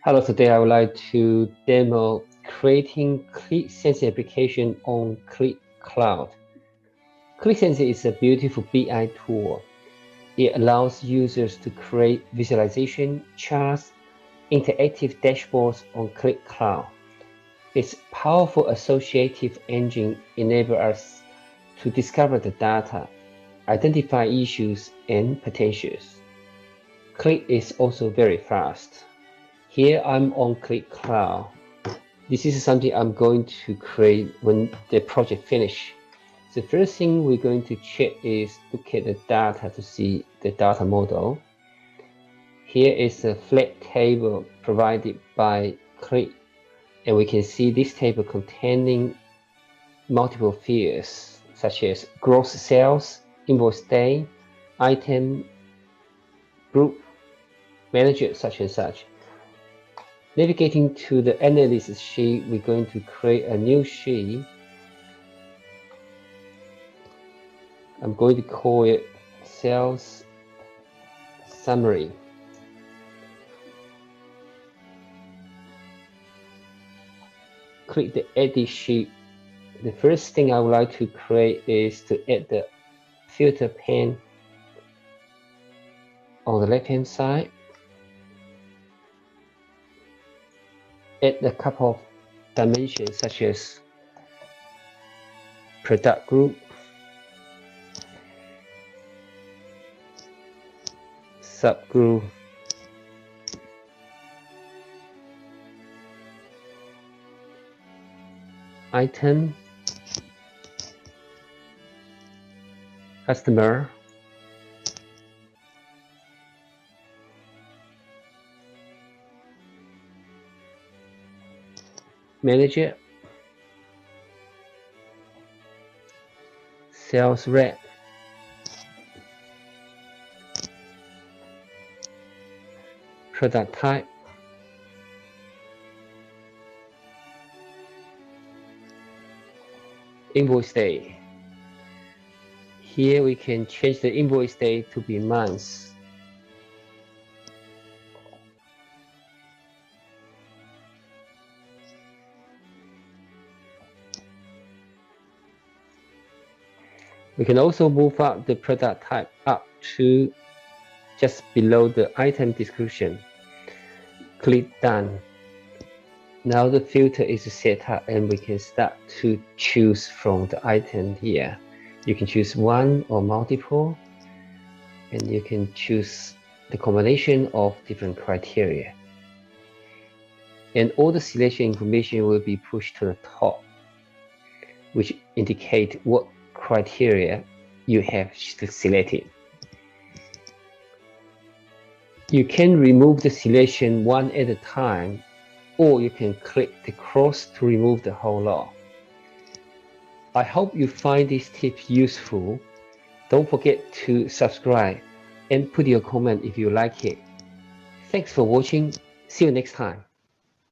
Hello, today I would like to demo creating Qlik Sense application on Qlik Cloud. Qlik Sense is a beautiful BI tool. It allows users to create visualization, charts, interactive dashboards on Qlik Cloud. Its powerful associative engine enables us to discover the data, identify issues and potentials. Qlik is also very fast. Here I'm on Qlik Cloud. This is something I'm going to create when the project finish. The first thing we're going to check is look at the data to see the data model. Here is a flat table provided by Qlik, and we can see this table containing multiple fields such as gross sales, invoice day, item, group, manager, such and such. Navigating to the analysis sheet, we're going to create a new sheet. I'm going to call it sales summary. Click the edit sheet. The first thing I would like to create is to add the filter pane on the left hand side. Add a couple of dimensions such as product group, subgroup, item, customer, manager, sales rep, product type, invoice day. Here we can change the invoice day to be months. We can also move up the product type up to just below the item description. Click done. Now the filter is set up and we can start to choose from the item here. You can choose one or multiple, and you can choose the combination of different criteria. And all the selection information will be pushed to the top, which indicate what criteria you have selected. You can remove the selection one at a time, or you can click the cross to remove the whole lot. I hope you find this tip useful. Don't forget to subscribe and put your comment if you like it. Thanks for watching. See you next time.